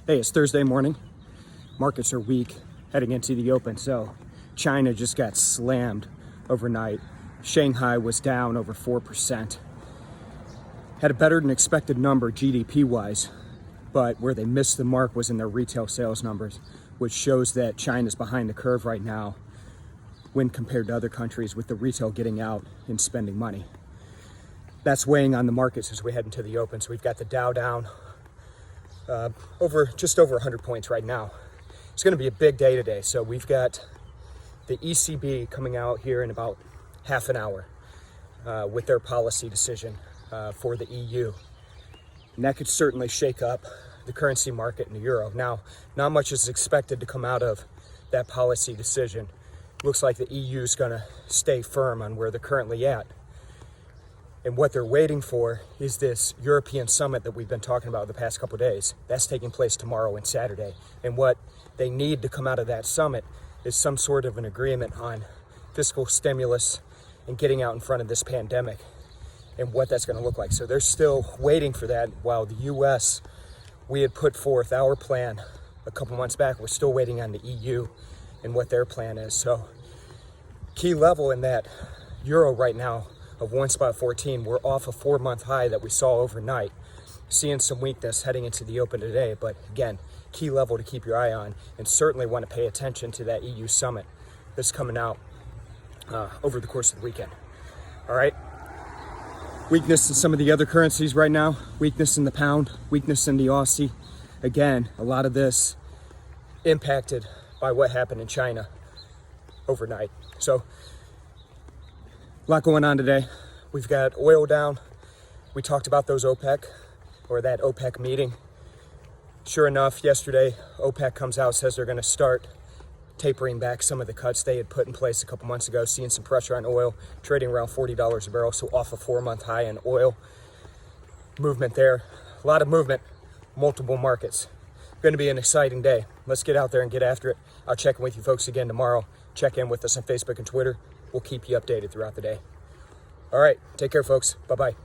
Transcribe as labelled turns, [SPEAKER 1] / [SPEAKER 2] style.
[SPEAKER 1] Hey, it's Thursday morning. Markets are weak heading into the open. So China just got slammed overnight. Shanghai was down over 4%. Had a better than expected number GDP wise, but where they missed the mark was in their retail sales numbers, which shows that China's behind the curve right now when compared to other countries with the retail getting out and spending money. That's weighing on the markets as we head into the open. So we've got the Dow down just over 100 points right now. It's going to be a big day today. So we've got the ECB coming out here in about half an hour with their policy decision for the EU. And that could certainly shake up the currency market in the euro. Now, not much is expected to come out of that policy decision. Looks like the EU is going to stay firm on where they're currently at. And what they're waiting for is this European summit that we've been talking about the past couple of days. That's taking place tomorrow and Saturday. And what they need to come out of that summit is some sort of an agreement on fiscal stimulus and getting out in front of this pandemic and what that's going to look like. So they're still waiting for that, while the US, we had put forth our plan a couple months back. We're still waiting on the EU and what their plan is. So key level in that euro right now of 1.14, we're off a 4-month high that we saw overnight. Seeing some weakness heading into the open today, but again, key level to keep your eye on, and certainly want to pay attention to that EU summit that's coming out over the course of the weekend. All right. Weakness in some of the other currencies right now, weakness in the pound, weakness in the Aussie. Again, a lot of this impacted by what happened in China overnight. So a lot going on today. We've got oil down. We talked about those OPEC, or that OPEC meeting. Sure enough, yesterday, OPEC comes out, says they're going to start tapering back some of the cuts they had put in place a couple months ago, seeing some pressure on oil, trading around $40 a barrel, so off a 4-month high in oil. Movement there. A lot of movement, multiple markets. Going to be an exciting day. Let's get out there and get after it. I'll check in with you folks again tomorrow. Check in with us on Facebook and Twitter. We'll keep you updated throughout the day. All right, take care, folks. Bye-bye.